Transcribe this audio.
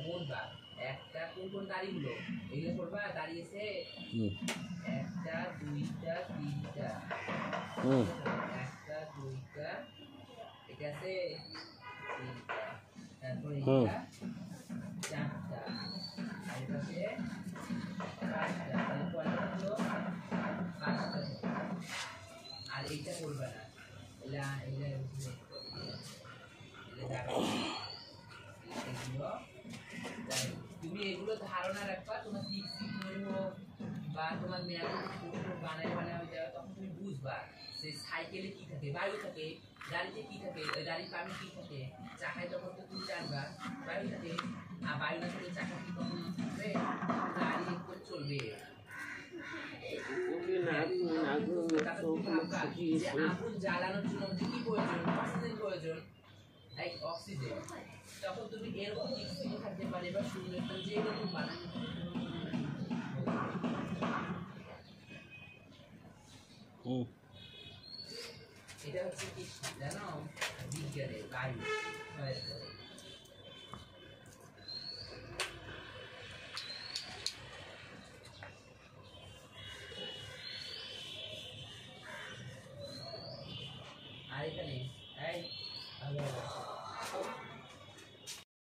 বলবা একটা কোন দাড়িগুলো এগুলো করবা দাঁড়িয়েছে একটা দুইটা তিনটা একটা দুইটা এটা আছে তিনটা তারপরে এটা চারটা আর এটা আছে পাঁচটা তাহলে কয়টা হলো পাঁচটা আর এইটা করবা না এলা এলা এগুলো তুমি এগুলো ধারণা রাখবা তোমার সিক্সিক হোক বা তোমার মেয়াদ বানায় হয়ে যাবে তখন তুমি বুঝবা যে সাইকেলে কি থাকে বায়ু থাকে গাড়িতে কি থাকে গাড়ির পানি কি থাকে চাকায় তখন তো তুমি জানবা বায়ু থাকে আর বায়ু না থাকলে চাকা কি তখন থাকবে গাড়ি একটু চলবে আগুন জ্বালানোর জন্য কি প্রয়োজন অক্সিজেন প্রয়োজন অক্সিজেন তখন তুমি এরকম সিক্সিক থাকতে পারে বা শূন্য যে এরকম বানানো এটা হচ্ছে কি জানো বিজ্ঞানের বায়ু